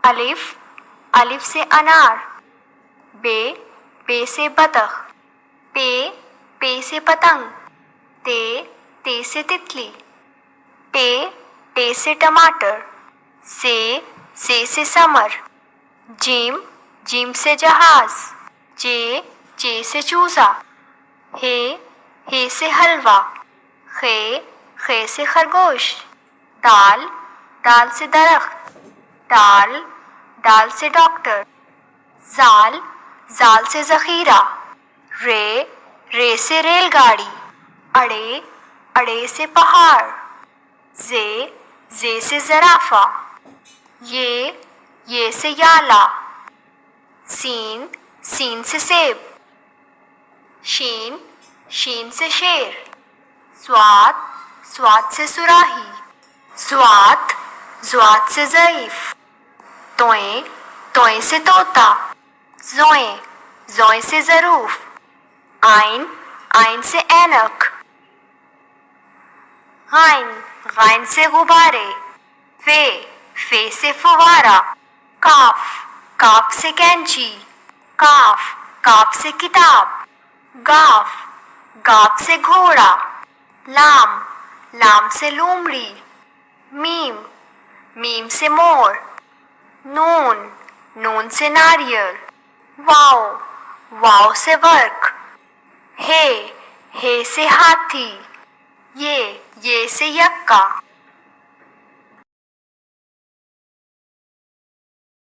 الف الف سے انار، بے بے سے بطخ، پے سے پتنگ، تے سے تتلی، ٹے سے ٹماٹر، سے سمر، جیم سے جہاز، چے سے چوزا، ہے سے حلوہ، خے سے خرگوش، دال سے درخت، ڈال سے ڈاکٹر، زال سے ذخیرہ، رے سے ریل گاڑی، اڑے سے پہاڑ، زے سے زرافہ، یہ سے یالا، سین سے سیب، شین سے شیر، سوات سے سراہی، زوات سے ضعیف، توئیں سے طوطا، زوئیں سے ظروف، آئین سے اینک، غائن سے غبارے، فے سے فوارہ، کاف سے کینچی، کاف سے کتاب، گاف سے گھوڑا، لام سے لومڑی، میم سے مور، نون سے ناریل، واؤ سے ورق، ہے سے ہاتھی، یہ سے یکا۔